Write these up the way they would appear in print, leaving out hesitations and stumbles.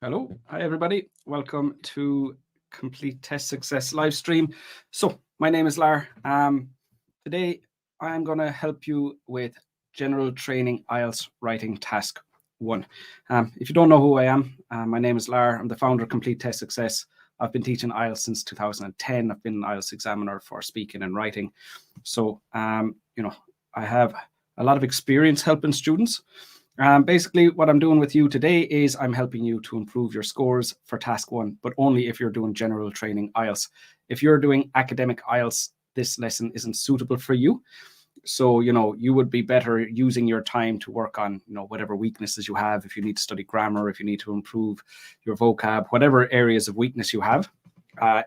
Hello, hi everybody. Welcome to Complete Test Success live stream. So my name is Lar. Today I'm going to help you with General Training IELTS Writing Task 1. If you don't know who I am, my name is Lar. I'm the founder of Complete Test Success. I've been teaching IELTS since 2010. I've been an IELTS examiner for speaking and writing. So, I have a lot of experience helping students. Basically, what I'm doing with you today is I'm helping you to improve your scores for task 1, but only if you're doing general training IELTS. If you're doing academic IELTS, this lesson isn't suitable for you. So, you would be better using your time to work on, whatever weaknesses you have. If you need to study grammar, if you need to improve your vocab, whatever areas of weakness you have.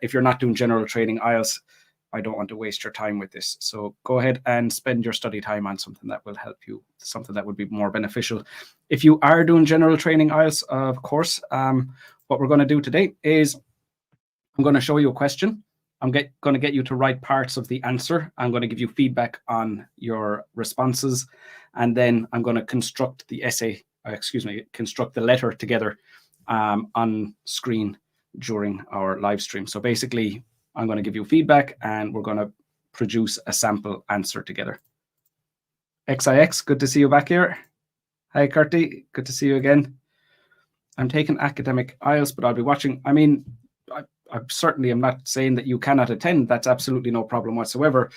If you're not doing general training IELTS, I don't want to waste your time with this. So go ahead and spend your study time on something that will help you, something that would be more beneficial. If you are doing general training IELTS, of course, what we're going to do today is I'm going to show you a question. I'm going to get you to write parts of the answer. I'm going to give you feedback on your responses. And then I'm going to construct the essay, construct the letter together on screen during our live stream. So basically, I'm going to give you feedback and we're going to produce a sample answer together. XIX, good to see you back here. Hi, Curti, good to see you again. I'm taking academic IELTS, but I'll be watching. I mean, I certainly am not saying that you cannot attend. That's absolutely no problem whatsoever.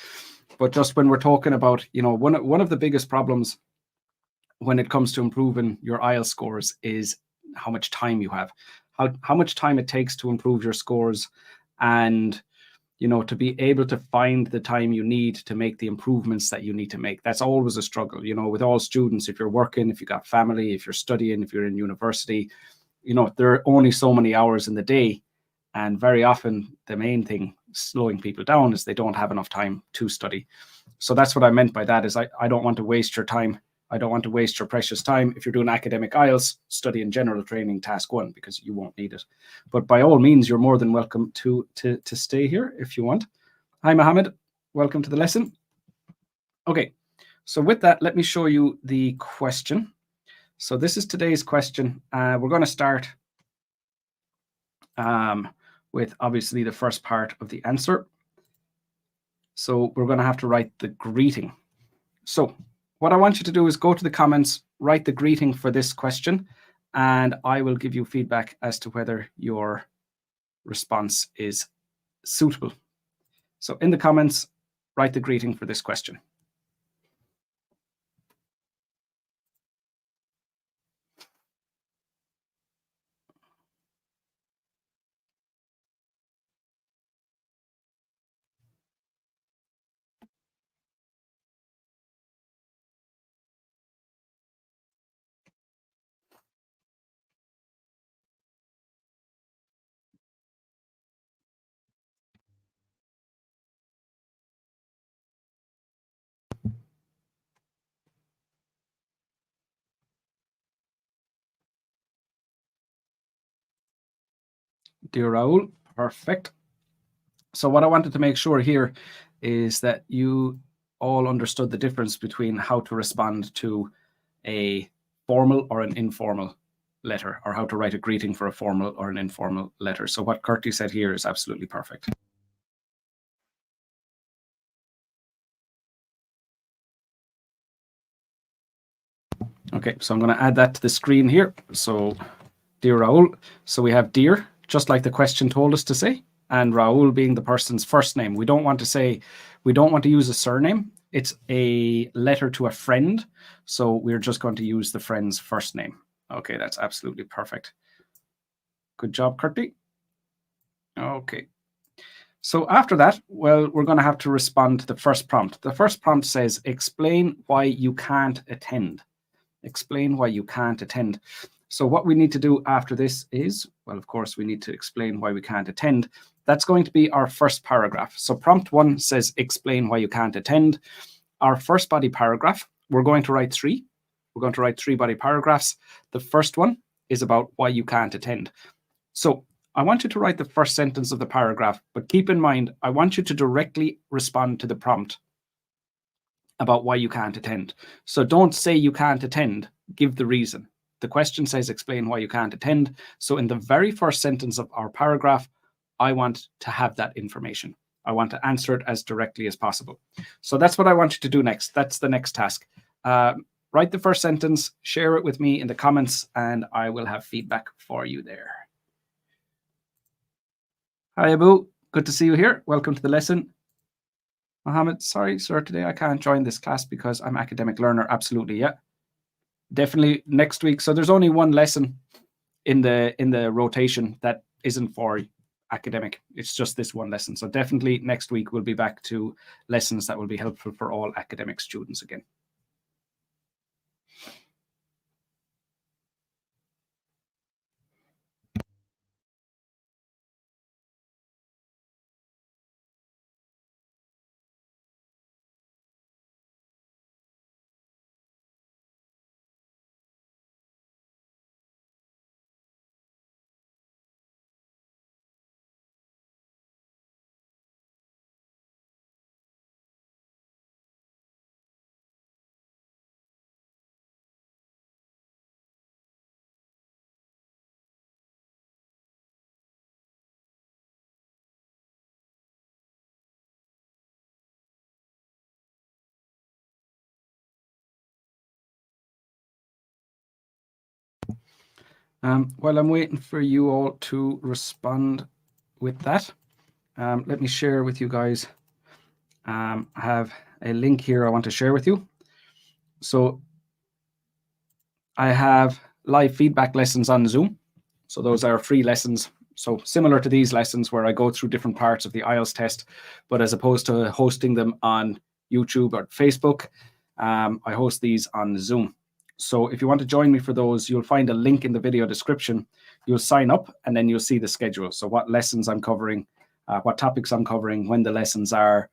But just when we're talking about, one of the biggest problems when it comes to improving your IELTS scores is how much time you have, how much time it takes to improve your scores, and to be able to find the time you need to make the improvements that you need to make. That's always a struggle, with all students. If you're working, if you've got family, if you're studying, if you're in university, there are only so many hours in the day. And very often the main thing slowing people down is they don't have enough time to study. So that's what I meant by that is I don't want to waste your time. I don't want to waste your precious time. If you're doing academic IELTS, study in general training task 1 because you won't need it. But by all means, you're more than welcome to stay here if you want. Hi, Mohammed. Welcome to the lesson. Okay, so with that, let me show you the question. So this is today's question. We're going to start with obviously the first part of the answer. So we're going to have to write the greeting. So what I want you to do is go to the comments, write the greeting for this question, and I will give you feedback as to whether your response is suitable. So in the comments, write the greeting for this question. Dear Raul, perfect. So what I wanted to make sure here is that you all understood the difference between how to respond to a formal or an informal letter, or how to write a greeting for a formal or an informal letter. So what Curti said here is absolutely perfect. Okay, so I'm going to add that to the screen here. So, dear Raul. So we have dear, just like the question told us to say, and Raul being the person's first name. We don't want to use a surname. It's a letter to a friend. So we're just going to use the friend's first name. Okay, that's absolutely perfect. Good job, Curti. Okay. So after that, well, we're going to have to respond to the first prompt. The first prompt says, explain why you can't attend. Explain why you can't attend. So what we need to do after this is, well, of course, we need to explain why we can't attend. That's going to be our first paragraph. So prompt 1 says, explain why you can't attend. Our first body paragraph, we're going to write 3. We're going to write 3 body paragraphs. The first one is about why you can't attend. So I want you to write the first sentence of the paragraph, but keep in mind, I want you to directly respond to the prompt about why you can't attend. So don't say you can't attend, give the reason. the question says explain why you can't attend. So in the very first sentence of our paragraph, I want to have that information. I want to answer it as directly as possible. So that's what I want you to do next. That's the next task. Write the first sentence, share it with me in the comments, and I will have feedback for you there. Hi, Abu. Good to see you here. Welcome to the lesson. Mohammed, sorry, sir, today I can't join this class because I'm academic learner. Absolutely, yeah. Definitely next week. So there's only one lesson in the rotation that isn't for academic. It's just this one lesson. So definitely next week we'll be back to lessons that will be helpful for all academic students again. While I'm waiting for you all to respond with that, let me share with you guys. I have a link here I want to share with you. So I have live feedback lessons on Zoom. So those are free lessons. So similar to these lessons where I go through different parts of the IELTS test, but as opposed to hosting them on YouTube or Facebook, I host these on Zoom. So if you want to join me for those, you'll find a link in the video description. You'll sign up and then you'll see the schedule. So what lessons I'm covering, what topics I'm covering, when the lessons are,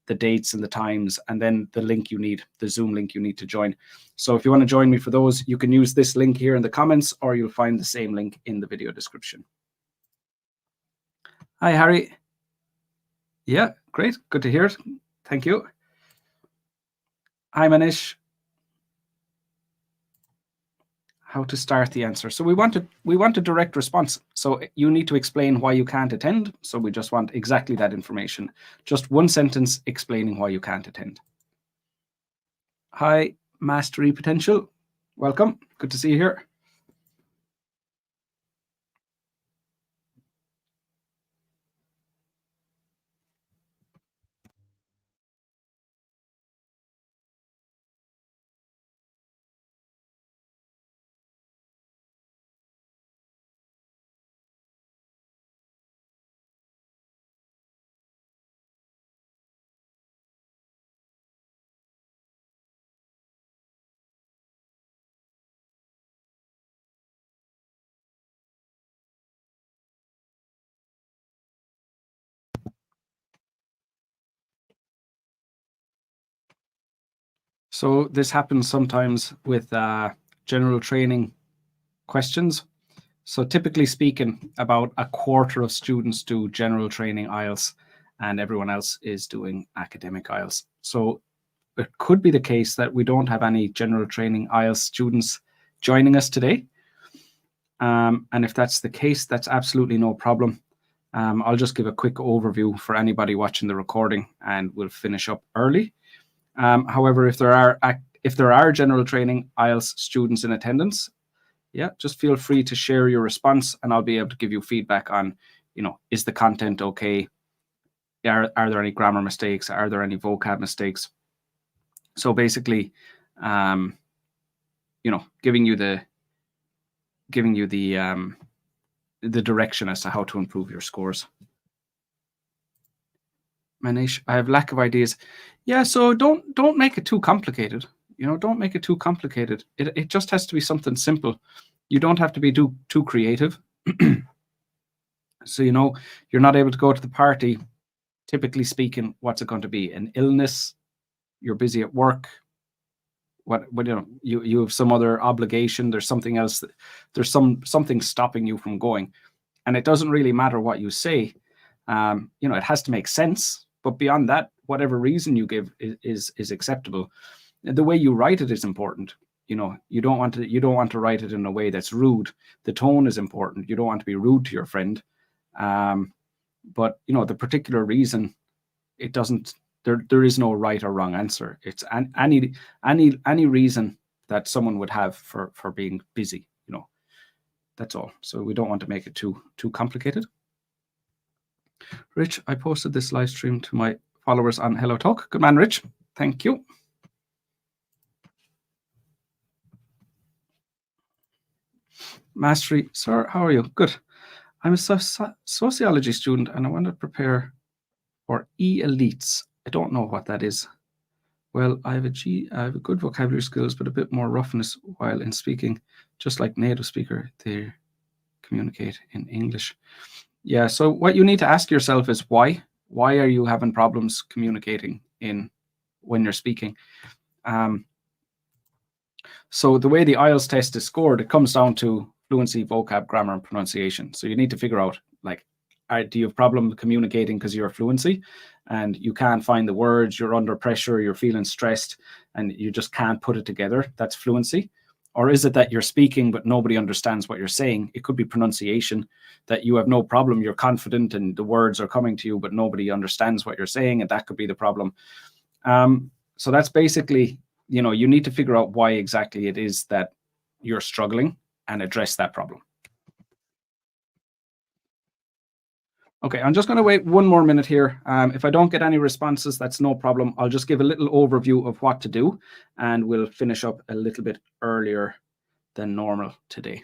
the dates and the times, and then the link you need, the Zoom link you need to join. So if you want to join me for those, you can use this link here in the comments, or you'll find the same link in the video description. Hi, Harry. Yeah, great. Good to hear it. Thank you. Hi, Manish. How to start the answer. So we want a direct response. So you need to explain why you can't attend. So we just want exactly that information. Just one sentence explaining why you can't attend. Hi, Mastery Potential. Welcome. Good to see you here. So this happens sometimes with general training questions. So typically speaking, about a quarter of students do general training IELTS and everyone else is doing academic IELTS. So it could be the case that we don't have any general training IELTS students joining us today. And if that's the case, that's absolutely no problem. I'll just give a quick overview for anybody watching the recording and we'll finish up early. However, if there are general training IELTS students in attendance, yeah, just feel free to share your response and I'll be able to give you feedback on, is the content okay? Are there any grammar mistakes? Are there any vocab mistakes? So basically, giving you the direction as to how to improve your scores. Manish, I have lack of ideas. Yeah, so don't make it too complicated. Don't make it too complicated. It just has to be something simple. You don't have to be too creative. So you're not able to go to the party. Typically speaking, what's it going to be? An illness? You're busy at work. What you have some other obligation. There's something else. There's something stopping you from going, and it doesn't really matter what you say. It has to make sense. But beyond that, whatever reason you give is acceptable. The way you write it is important. you don't want to write it in a way that's rude. The tone is important. You don't want to be rude to your friend. But the particular reason, it doesn't, there is no right or wrong answer. It's any reason that someone would have for being busy, that's all. So we don't want to make it too complicated. Rich, I posted this live stream to my followers on Hello Talk. Good man, Rich. Thank you. Mastery, sir, how are you? Good. I'm a sociology student and I want to prepare for IELTS. I don't know what that is. Well, I have a good vocabulary skills, but a bit more roughness while in speaking. Just like native speaker, they communicate in English. Yeah, so what you need to ask yourself is why? Why are you having problems communicating when you're speaking? So the way the IELTS test is scored, it comes down to fluency, vocab, grammar, and pronunciation. So you need to figure out, like, do you have problem communicating because you're fluency and you can't find the words, you're under pressure, you're feeling stressed, and you just can't put it together? That's fluency. Or is it that you're speaking but nobody understands what you're saying? It could be pronunciation, that you have no problem, you're confident and the words are coming to you, but nobody understands what you're saying, and that could be the problem. So that's basically, you need to figure out why exactly it is that you're struggling and address that problem. Okay, I'm just going to wait 1 more minute here. If I don't get any responses, that's no problem. I'll just give a little overview of what to do, and we'll finish up a little bit earlier than normal today.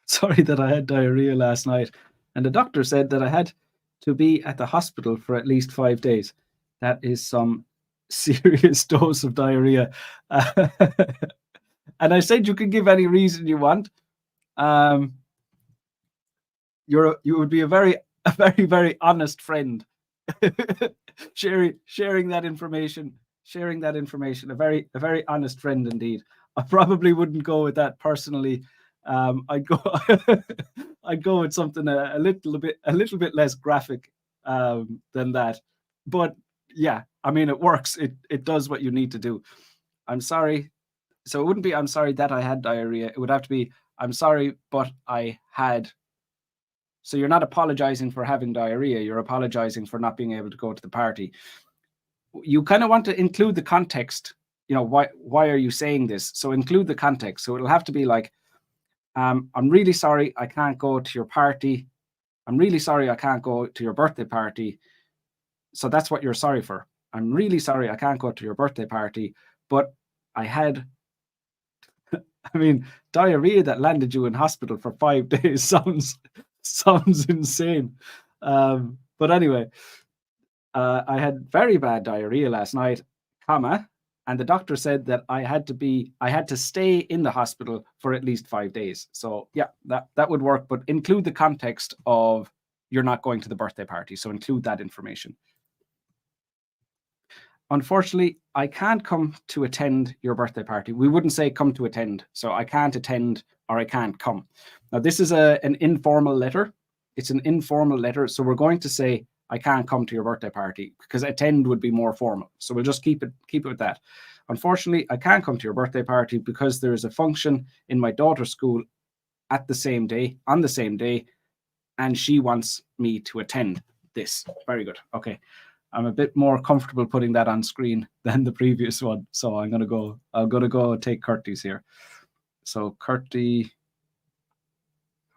Sorry that I had diarrhea last night, and the doctor said that I had to be at the hospital for at least 5 days. That is some serious dose of diarrhea. And I said you can give any reason you want. You would be a very very honest friend. sharing that information. A very honest friend indeed. I probably wouldn't go with that personally. I'd go I'd go with something a little bit less graphic than that. But yeah, I mean, it works. It does what you need to do. I'm sorry. So it wouldn't be I'm sorry that I had diarrhea. It would have to be I'm sorry, but I had. So you're not apologizing for having diarrhea. You're apologizing for not being able to go to the party. You kind of want to include the context. Why are you saying this? So include the context. So it'll have to be like, I'm really sorry I can't go to your party. I'm really sorry I can't go to your birthday party. So that's what you're sorry for. I'm really sorry I can't go to your birthday party, but I had, I mean, diarrhea that landed you in hospital for 5 days sounds insane. But anyway, I had very bad diarrhea last night, and the doctor said that I had to stay in the hospital for at least 5 days. So yeah, that would work, but include the context of you're not going to the birthday party. So include that information. Unfortunately, I can't come to attend your birthday party. We wouldn't say come to attend. So I can't attend or I can't come. Now, this is an informal letter. It's an informal letter. So we're going to say, I can't come to your birthday party, because attend would be more formal. So we'll just keep it with that. Unfortunately, I can't come to your birthday party because there is a function in my daughter's school on the same day, and she wants me to attend this. Very good. Okay. I'm a bit more comfortable putting that on screen than the previous one. So I'm gonna go take Curtis here. So Curtis,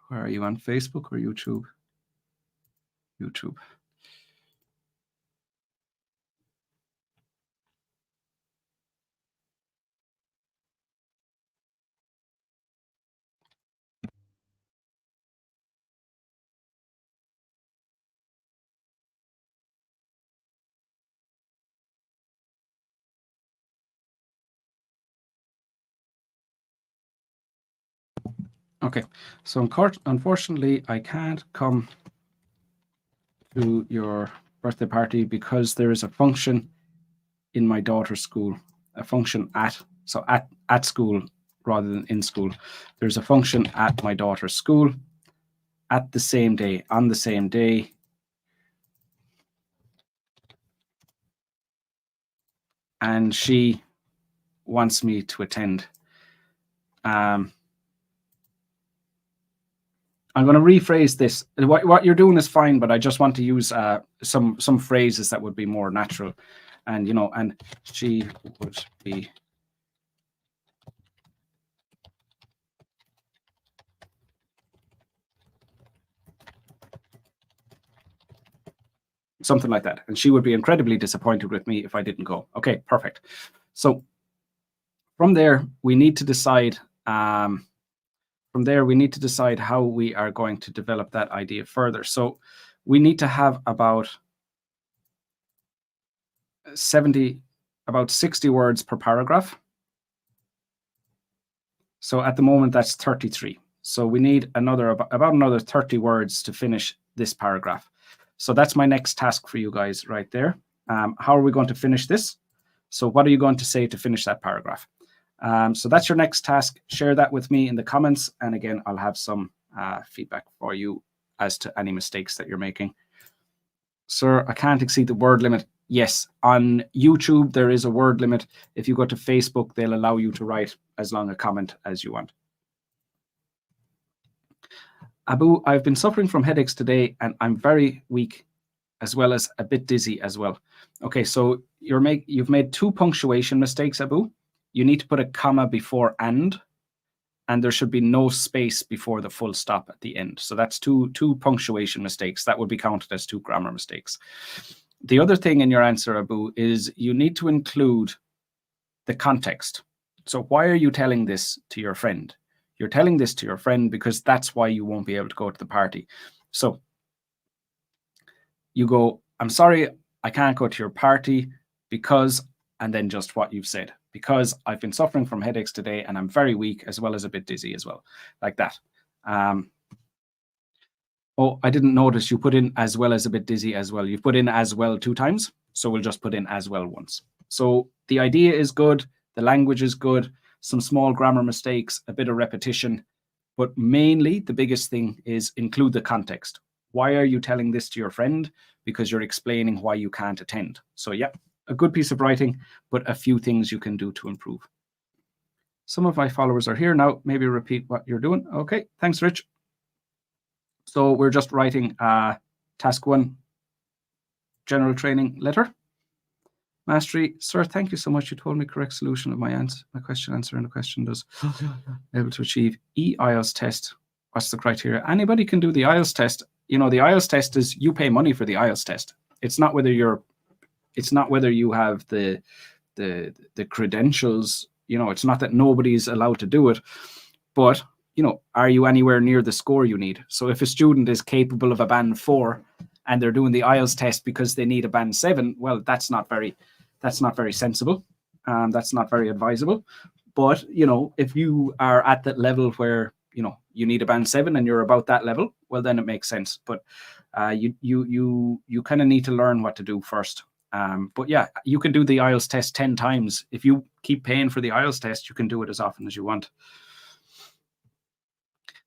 where are you, on Facebook or YouTube? YouTube. Okay, so unfortunately, I can't come to your birthday party because there is a function in my daughter's school, a function at school rather than in school. There's a function at my daughter's school at the same day, on the same day. And she wants me to attend. I'm going to rephrase this. What you're doing is fine, but I just want to use some phrases that would be more natural. And, and she would be something like that. And she would be incredibly disappointed with me if I didn't go. Okay, perfect. So from there, we need to decide. How we are going to develop that idea further. So we need to have about 60 words per paragraph. So at the moment, that's 33. So we need about another 30 words to finish this paragraph. So that's my next task for you guys right there. How are we going to finish this? So what are you going to say to finish that paragraph? So that's your next task. Share that with me in the comments. And again, I'll have some feedback for you as to any mistakes that you're making. Sir, I can't exceed the word limit. Yes, on YouTube, there is a word limit. If you go to Facebook, they'll allow you to write as long a comment as you want. Abu, I've been suffering from headaches today and I'm very weak as well as a bit dizzy as well. Okay, so you've made 2 punctuation mistakes, Abu. You need to put a comma before and there should be no space before the full stop at the end. So that's two punctuation mistakes. That would be counted as 2 grammar mistakes. The other thing in your answer, Abu, is you need to include the context. So why are you telling this to your friend? You're telling this to your friend because that's why you won't be able to go to the party. So you go, I'm sorry, I can't go to your party because, and then just what you've said, because I've been suffering from headaches today and I'm very weak as well as a bit dizzy as well, like that. Oh, I didn't notice you put in as well as a bit dizzy as well. You've put in as well 2 times, so we'll just put in as well once. So the idea is good, the language is good, some small grammar mistakes, a bit of repetition, but mainly the biggest thing is include the context. Why are you telling this to your friend? Because you're explaining why you can't attend. So yeah, a good piece of writing, but a few things you can do to improve. Some of my followers are here now. Maybe repeat what you're doing. Okay, thanks, Rich. So we're just writing task 1, general training letter. Mastery, sir, thank you so much. You told me correct solution of my question answer, and the question does able to achieve IELTS test. What's the criteria? Anybody can do the IELTS test. The IELTS test is you pay money for the IELTS test. It's not whether you have the credentials. It's not that nobody's allowed to do it, but are you anywhere near the score you need? So if a student is capable of a band 4 and they're doing the IELTS test because they need a band 7, well, that's not very sensible. That's not very advisable. But if you are at that level where you need a band 7 and you're about that level, well, then it makes sense. But you kind of need to learn what to do first. But yeah, you can do the IELTS test 10 times. If you keep paying for the IELTS test, you can do it as often as you want.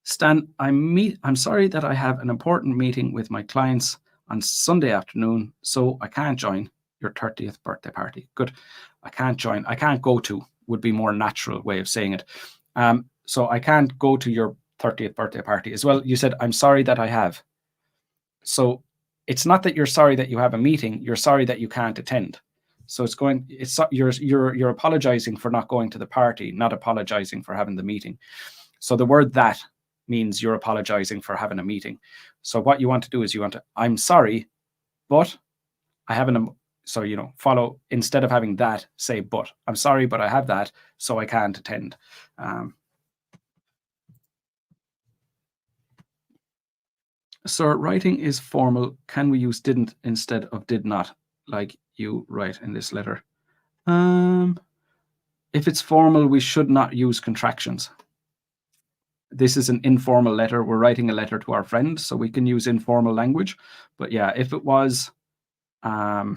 Stan, I'm sorry that I have an important meeting with my clients on Sunday afternoon, so I can't join your 30th birthday party. Good. I can't join. I can't go to would be more natural way of saying it. So I can't go to your 30th birthday party as well. You said, I'm sorry that I have. So it's not that you're sorry that you have a meeting. You're sorry that you can't attend. So you're apologizing for not going to the party, not apologizing for having the meeting. So the word that means you're apologizing for having a meeting. So what you want to do is I'm sorry, but I haven't. So, follow, instead of having that, say, but. I'm sorry, but I have that, so I can't attend. So writing is formal. Can we use didn't instead of did not, like you write in this letter? If it's formal, we should not use contractions. this is an informal letter. We're writing a letter to our friend, so we can use informal language. But yeah, if it was a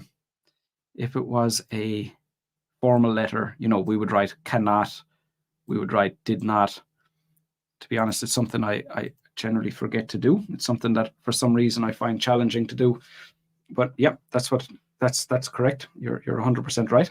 formal letter, we would write cannot, we would write did not. To be honest, it's something I generally forget to do. It's something that for some reason I find challenging to do. But yeah, that's correct. You're 100% right.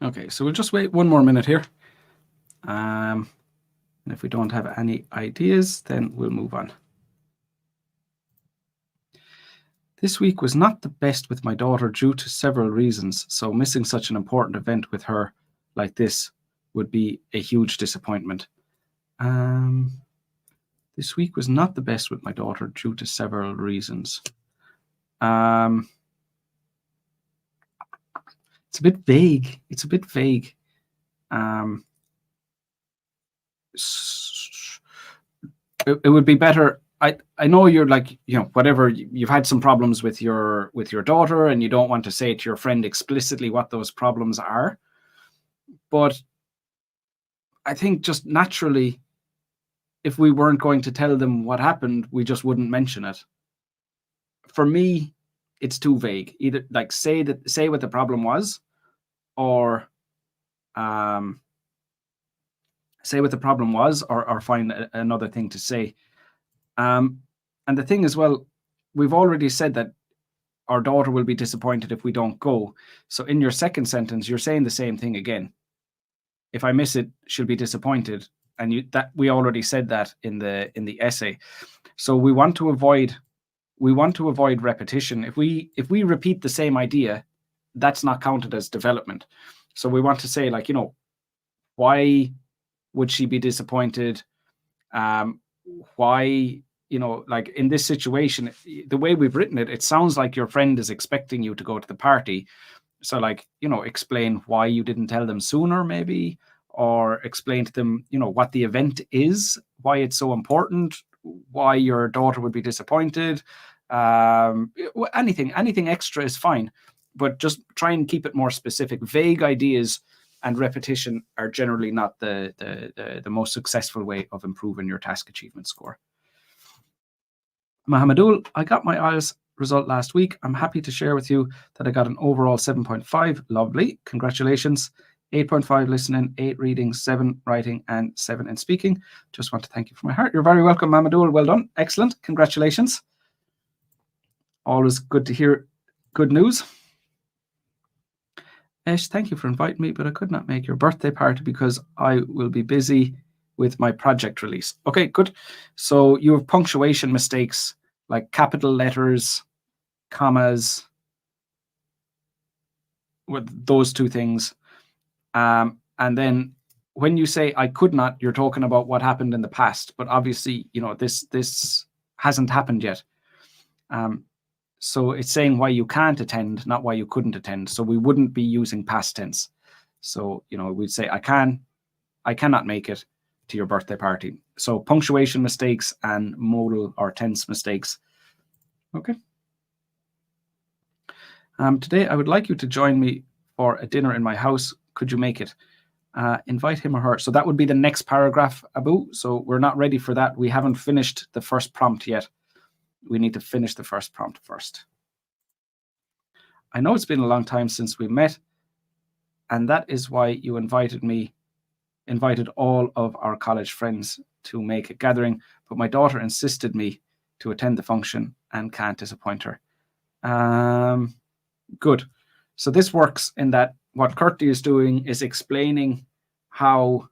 Okay, so we'll just wait one more minute here. And if we don't have any ideas, then we'll move on. This week was not the best with my daughter due to several reasons, so missing such an important event with her like this would be a huge disappointment. This week was not the best with my daughter due to several reasons. It's a bit vague. It would be better. I know you're like, whatever, you've had some problems with your daughter and you don't want to say to your friend explicitly what those problems are. But I think just naturally, if we weren't going to tell them what happened, we just wouldn't mention it. For me, it's too vague. Either like say what the problem was, or say what the problem was, or find another thing to say. And the thing is, well, we've already said that our daughter will be disappointed if we don't go. So in your second sentence, you're saying the same thing again. If I miss it, she'll be disappointed. And we already said that in the essay. So we want to avoid repetition. If we repeat the same idea, that's not counted as development. So we want to say, like, why would she be disappointed? Why, like in this situation, the way we've written it, it sounds like your friend is expecting you to go to the party. So, like, explain why you didn't tell them sooner, maybe, or explain to them, what the event is, why it's so important, why your daughter would be disappointed. Anything extra is fine, but just try and keep it more specific. Vague ideas and repetition are generally not the most successful way of improving your task achievement score. Mohamedul, I got my IELTS result last week. I'm happy to share with you that I got an overall 7.5. Lovely. Congratulations. 8.5 listening, 8 reading, 7 writing, and 7 in speaking. Just want to thank you from my heart. You're very welcome, Mohamedul. Well done. Excellent. Congratulations. Always good to hear good news. Esh, thank you for inviting me, but I could not make your birthday party because I will be busy with my project release. Okay, good. So you have punctuation mistakes, like capital letters, commas, with those two things. And then when you say I could not, you're talking about what happened in the past. But obviously, this hasn't happened yet. So it's saying why you can't attend, not why you couldn't attend. So we wouldn't be using past tense. So, we'd say I cannot make it to your birthday party. So punctuation mistakes and modal or tense mistakes. Okay. Today I would like you to join me for a dinner in my house. Could you make it? invite him or her. So that would be the next paragraph, Abu. So we're not ready for that. We haven't finished the first prompt yet. We need to finish the first prompt first. I know it's been a long time since we met, and that is why you invited all of our college friends to make a gathering, but my daughter insisted me to attend the function and can't disappoint her. Good. So this works in that what Kurti is doing is explaining how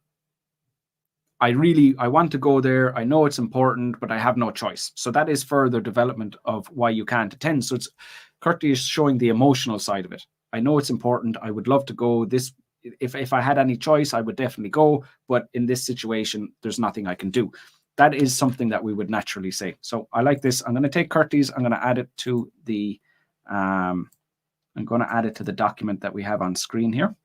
I want to go there. I know it's important, but I have no choice. So that is further development of why you can't attend. So Kurti is showing the emotional side of it. I know it's important. I would love to go. If I had any choice, I would definitely go. But in this situation, there's nothing I can do. That is something that we would naturally say. So I like this. I'm going to take Kurti's. I'm going to add it to the document that we have on screen here.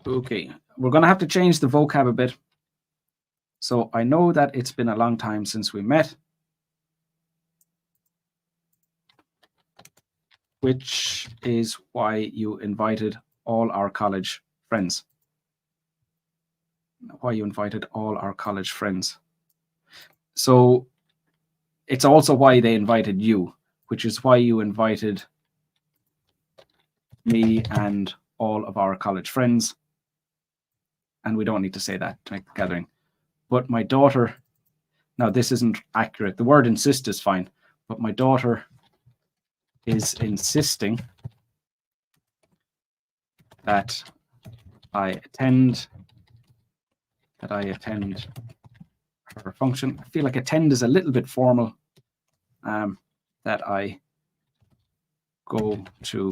Okay, we're going to have to change the vocab a bit. So I know that it's been a long time since we met, which is why you invited all our college friends. So it's also why they invited you, which is why you invited me and all of our college friends. And we don't need to say that to make the gathering. But my daughter, now this isn't accurate. The word insist is fine, but my daughter is insisting that I attend her function. I feel like attend is a little bit formal. That I go to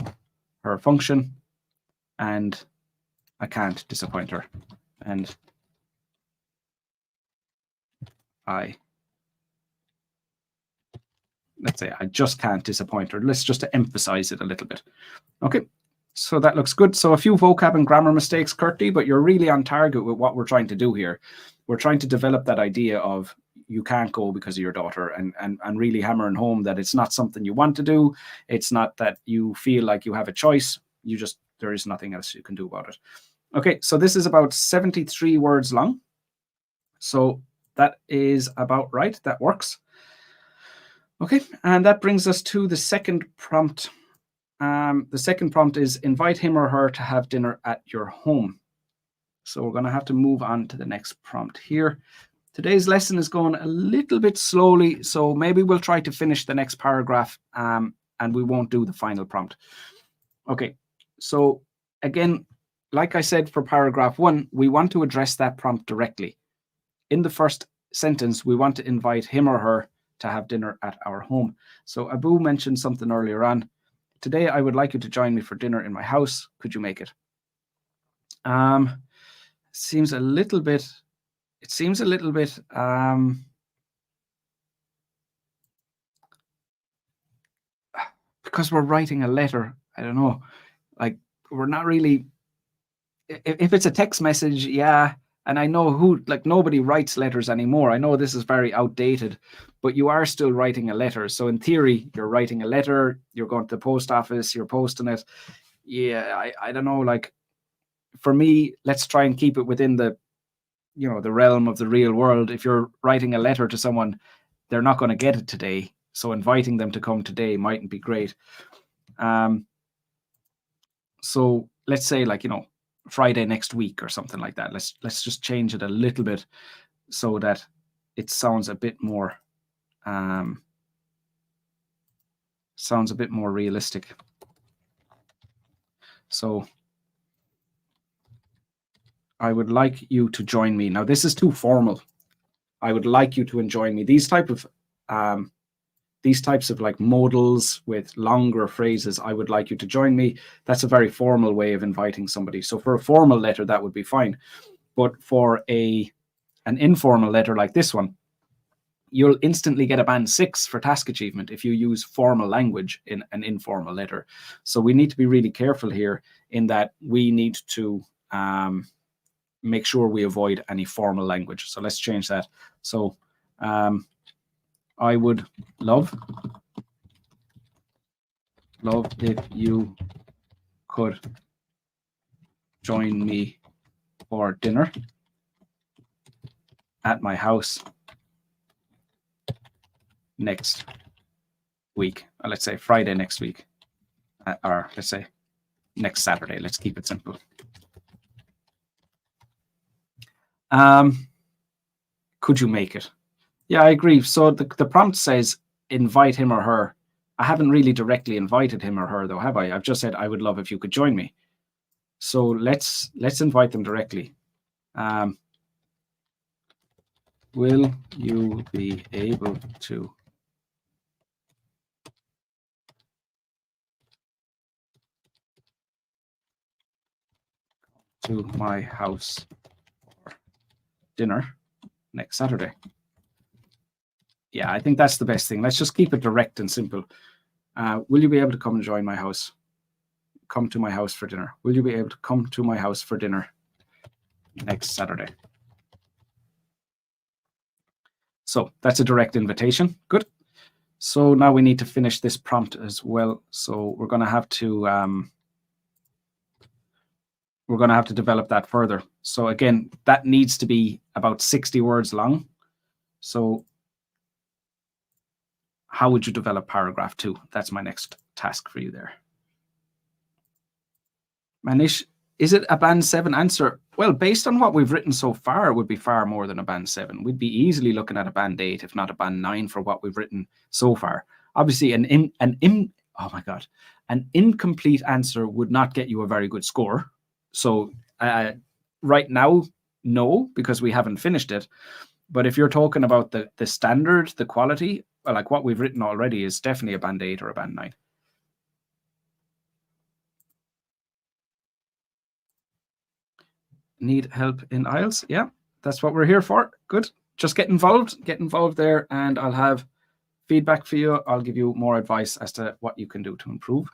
her function and I can't disappoint her. And let's say I just can't disappoint her. Let's just to emphasize it a little bit. Okay, so that looks good. So a few vocab and grammar mistakes, Kurti, but you're really on target with what we're trying to do here. We're trying to develop that idea of you can't go because of your daughter and really hammering home that it's not something you want to do. It's not that you feel like you have a choice. There is nothing else you can do about it. Okay, so this is about 73 words long. So that is about right. That works. Okay, and that brings us to the second prompt. The second prompt is invite him or her to have dinner at your home. So we're going to have to move on to the next prompt here. Today's lesson is going a little bit slowly, so maybe we'll try to finish the next paragraph and we won't do the final prompt. Okay, so again, like I said for paragraph 1, we want to address that prompt directly. In the first sentence, we want to invite him or her to have dinner at our home. So Abu mentioned something earlier on. Today, I would like you to join me for dinner in my house. Could you make it? Seems a little bit because we're writing a letter. I don't know, like we're not really. If it's a text message, yeah. And I know nobody writes letters anymore. I know this is very outdated, but you are still writing a letter. So in theory, you're writing a letter, you're going to the post office, you're posting it. Yeah, I don't know. Like for me, let's try and keep it within the realm of the real world. If you're writing a letter to someone, they're not going to get it today. So inviting them to come today mightn't be great. So let's say Friday next week or something like that. Let's just change it a little bit so that it sounds a bit more realistic. So I would like you to join me. Now this is too formal. I would like you to join me. These types of like modals with longer phrases, I would like you to join me. That's a very formal way of inviting somebody. So for a formal letter, that would be fine. But for an informal letter like this one, you'll instantly get a band 6 for task achievement if you use formal language in an informal letter. So we need to be really careful here in that we need to make sure we avoid any formal language. So let's change that. So I would love if you could join me for dinner at my house next week. Let's say Friday next week, or let's say next Saturday. Let's keep it simple. Could you make it? Yeah, I agree. So the prompt says invite him or her. I haven't really directly invited him or her though, have I? I've just said I would love if you could join me. So let's invite them directly. Will you be able to my house for dinner next Saturday? Yeah, I think that's the best thing. Let's just keep it direct and simple. Will you be able to come and join my house? Come to my house for dinner. Will you be able to come to my house for dinner next Saturday? So that's a direct invitation. Good. So now we need to finish this prompt as well. So we're going to have to develop that further. So again, that needs to be about 60 words long. So how would you develop paragraph 2? That's my next task for you there. Manish, is it a band 7 answer? Well, based on what we've written so far, it would be far more than a band 7. We'd be easily looking at a band 8, if not a band 9 for what we've written so far. Obviously, an incomplete answer would not get you a very good score. So right now, no, because we haven't finished it. But if you're talking about the standard, the quality, like what we've written already is definitely a band 8 or a band 9. Need help in IELTS? Yeah, that's what we're here for. Good. Just get involved there, and I'll have feedback for you. I'll give you more advice as to what you can do to improve.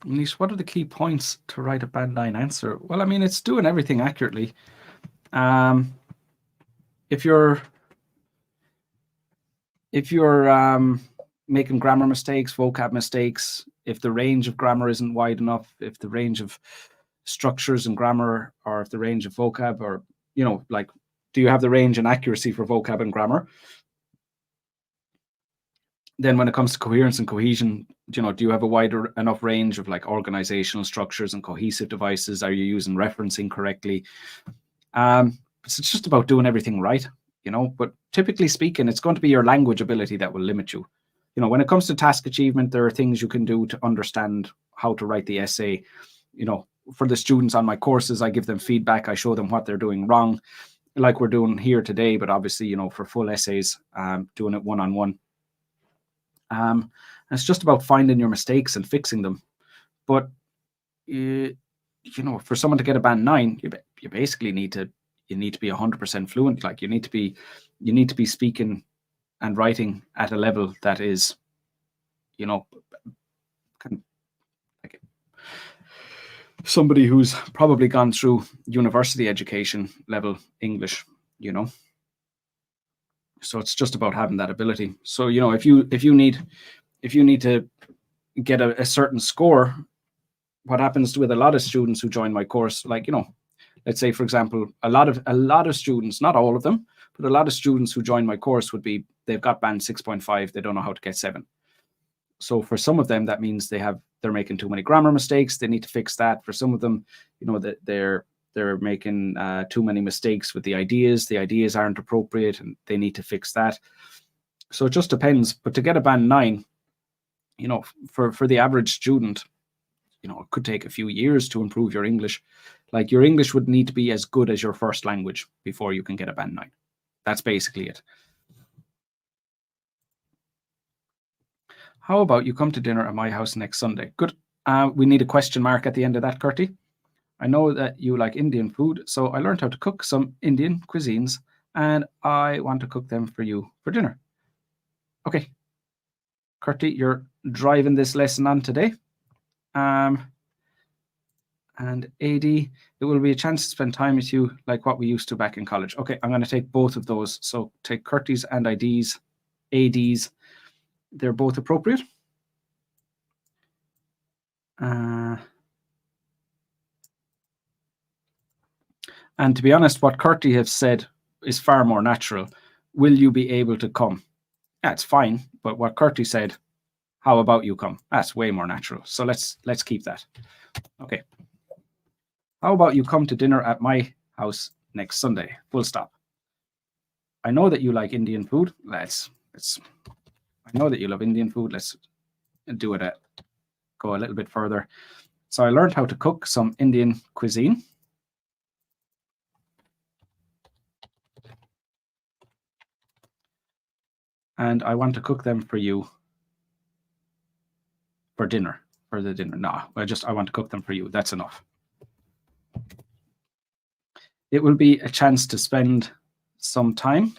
Manish, what are the key points to write a band 9 answer? Well, I mean, it's doing everything accurately. If you're making grammar mistakes, vocab mistakes, if the range of grammar isn't wide enough, if the range of structures and grammar, or if the range of vocab, or, you know, like, do you have the range and accuracy for vocab and grammar? Then when it comes to coherence and cohesion, you know, do you have a wider enough range of like organizational structures and cohesive devices? Are you using referencing correctly? It's just about doing everything right, you know, but typically speaking, it's going to be your language ability that will limit you. You know, when it comes to task achievement, there are things you can do to understand how to write the essay. You know, for the students on my courses, I give them feedback. I show them what they're doing wrong, like we're doing here today, but obviously, you know, for full essays, doing it one-on-one. It's just about finding your mistakes and fixing them. But, you know, for someone to get a band 9, you basically need to be 100% fluent. Like you need to be speaking and writing at a level that is, you know, like somebody who's probably gone through university education level English, you know. So it's just about having that ability. So, you know, if you need to get a certain score, what happens with a lot of students who join my course, like, you know, let's say, for example, a lot of students, not all of them, but a lot of students who join my course would be, they've got band 6.5, they don't know how to get 7. So for some of them, that means they're making too many grammar mistakes. They need to fix that. For some of them, you know, that they're making too many mistakes with the ideas. The ideas aren't appropriate, and they need to fix that. So it just depends. But to get a band 9, you know, for the average student, you know, it could take a few years to improve your English. Like, your English would need to be as good as your first language before you can get a band 9. That's basically it. How about you come to dinner at my house next Sunday? Good. We need a question mark at the end of that, Curtie. I know that you like Indian food, so I learned how to cook some Indian cuisines, and I want to cook them for you for dinner. Okay. Curtie, you're driving this lesson on today. And AD, it will be a chance to spend time with you like what we used to back in college. Okay, I'm going to take both of those. So take Curtie's and ADs. They're both appropriate. And to be honest, what Curtie has said is far more natural. Will you be able to come? That's fine. But what Curtie said, how about you come? That's way more natural. So let's keep that. Okay. How about you come to dinner at my house next Sunday? Full stop. I know that you like Indian food. I know that you love Indian food. Let's do it. Go a little bit further. So I learned how to cook some Indian cuisine. And I want to cook them for you for dinner. For the dinner. No, I want to cook them for you. That's enough. It will be a chance to spend some time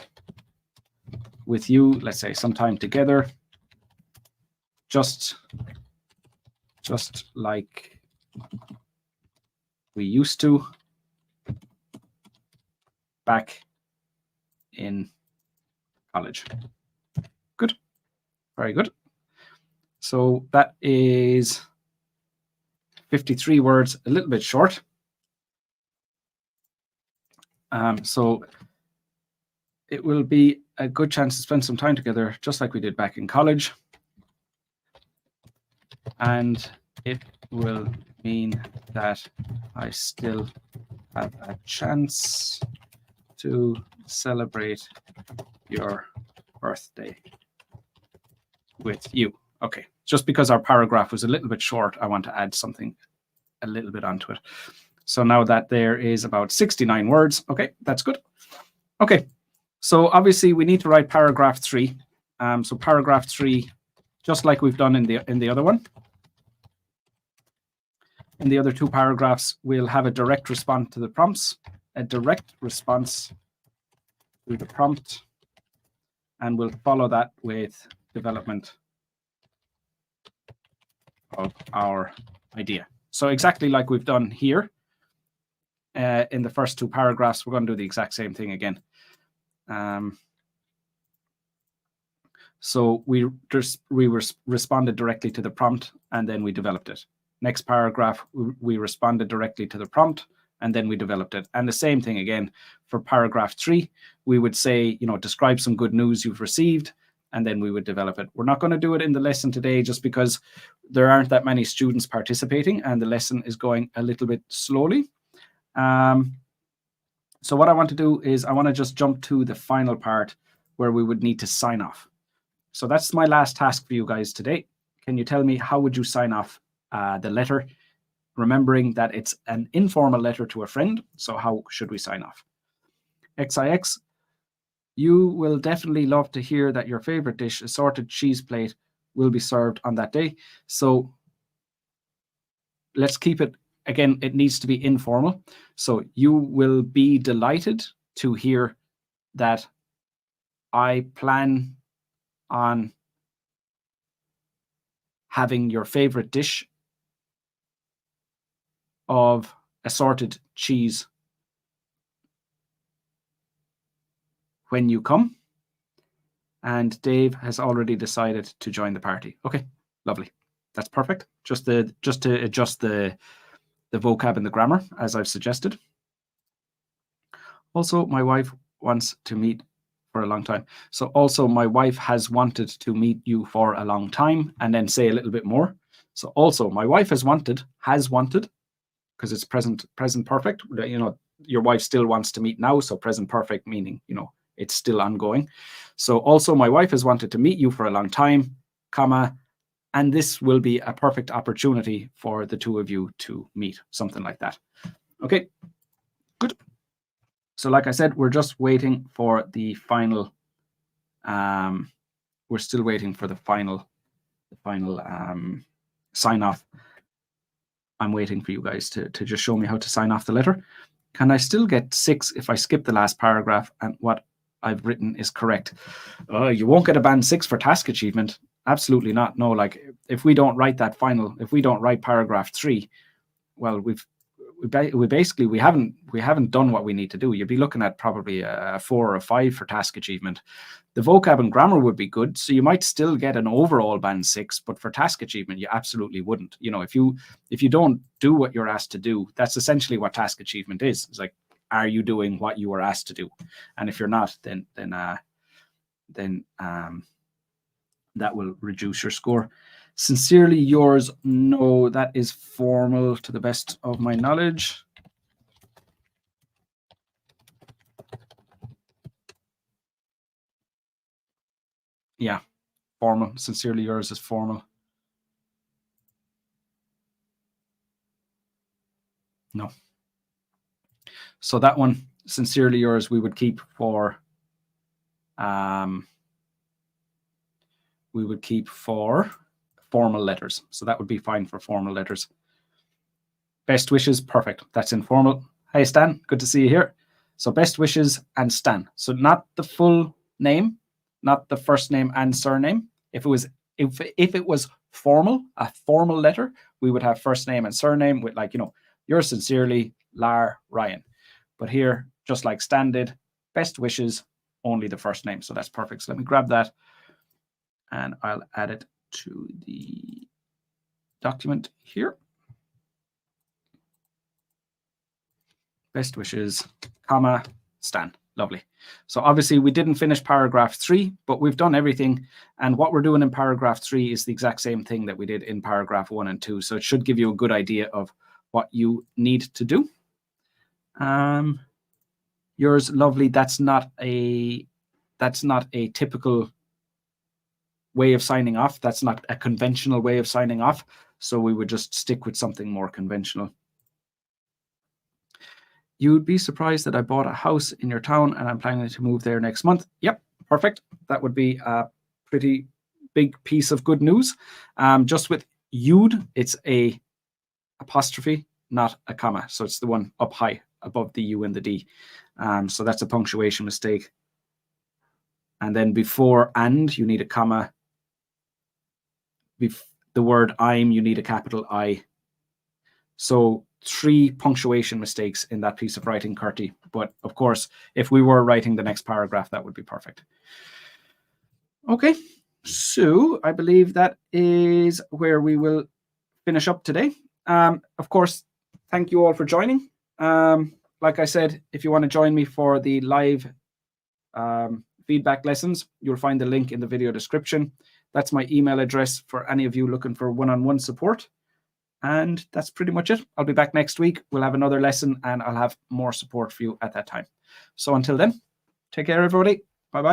with you, let's say some time together, just like we used to back in college. Good. Very good. So that is 53 words, a little bit short. So it will be a good chance to spend some time together, just like we did back in college. And it will mean that I still have a chance to celebrate your birthday with you. Okay, just because our paragraph was a little bit short, I want to add something a little bit onto it. So now that there is about 69 words, okay, that's good. Okay, so obviously we need to write paragraph 3. So paragraph 3, just like we've done in the other one. In the other 2 paragraphs, we'll have a direct response to the prompts, a direct response to the prompt, and we'll follow that with development of our idea. So exactly like we've done here in the first 2 paragraphs, we're going to do the exact same thing again. So we responded directly to the prompt, and then we developed it. Next paragraph, we responded directly to the prompt, and then we developed it. And the same thing again for paragraph 3, we would say, you know, describe some good news you've received, and then we would develop it. We're not going to do it in the lesson today just because there aren't that many students participating and the lesson is going a little bit slowly. So what I want to do is I want to just jump to the final part where we would need to sign off. So that's my last task for you guys today. Can you tell me how would you sign off the letter, remembering that it's an informal letter to a friend? So how should we sign off? XIX, you will definitely love to hear that your favorite dish, assorted cheese plate, will be served on that day. So let's keep it, again, it needs to be informal. So you will be delighted to hear that I plan on having your favorite dish of assorted cheese when you come. And Dave has already decided to join the party. Okay, lovely. That's perfect. Just to adjust the vocab and the grammar as I've suggested. Also, my wife wants to meet for a long time. So also my wife has wanted to meet you for a long time, and then say a little bit more. So also my wife has wanted, because it's present perfect. You know, your wife still wants to meet now. So present perfect meaning, you know, it's still ongoing. So also my wife has wanted to meet you for a long time, comma, and this will be a perfect opportunity for the two of you to meet, something like that. Okay, good. So like I said, we're just waiting for the final, we're still waiting for the final sign off. I'm waiting for you guys to just show me how to sign off the letter. Can I still get 6 if I skip the last paragraph and what I've written is correct? You won't get a band 6 for task achievement. Absolutely not. No, like if we don't write that final, if we don't write paragraph 3, well, we haven't done what we need to do. You'd be looking at probably a 4 or a 5 for task achievement. The vocab and grammar would be good, so you might still get an overall band 6, but for task achievement, you absolutely wouldn't. You know, if you don't do what you're asked to do, that's essentially what task achievement is. It's like, are you doing what you were asked to do? And if you're not, then that will reduce your score. Sincerely yours. No, that is formal to the best of my knowledge. Yeah, formal. Sincerely yours is formal. No. So that one, sincerely yours, we would keep for formal letters. So that would be fine for formal letters. Best wishes, perfect. That's informal. Hey, Stan, good to see you here. So best wishes and Stan. So not the full name, not the first name and surname. If it was formal, a formal letter, we would have first name and surname with, like, you know, yours sincerely, Lar Ryan. But here, just like Stan did, best wishes, only the first name. So that's perfect. So let me grab that and I'll add it to the document here. Best wishes, comma, Stan. Lovely. So obviously we didn't finish paragraph 3, but we've done everything. And what we're doing in paragraph 3 is the exact same thing that we did in paragraph 1 and 2. So it should give you a good idea of what you need to do. Yours, lovely. That's not a typical way of signing off. That's not a conventional way of signing off. So we would just stick with something more conventional. You'd be surprised that I bought a house in your town and I'm planning to move there next month. Yep, perfect. That would be a pretty big piece of good news. Just with you'd, it's a apostrophe, not a comma. So it's the one up high above the U and the D. So that's a punctuation mistake. And then before and, you need a comma. The word I'm, you need a capital I. So 3 punctuation mistakes in that piece of writing, Curti. But of course, if we were writing the next paragraph, that would be perfect. Okay, so I believe that is where we will finish up today. Of course, thank you all for joining. Like I said, if you want to join me for the live feedback lessons, you'll find the link in the video description. That's my email address for any of you looking for one-on-one support. And that's pretty much it. I'll be back next week. We'll have another lesson and I'll have more support for you at that time. So until then, take care, everybody. Bye-bye.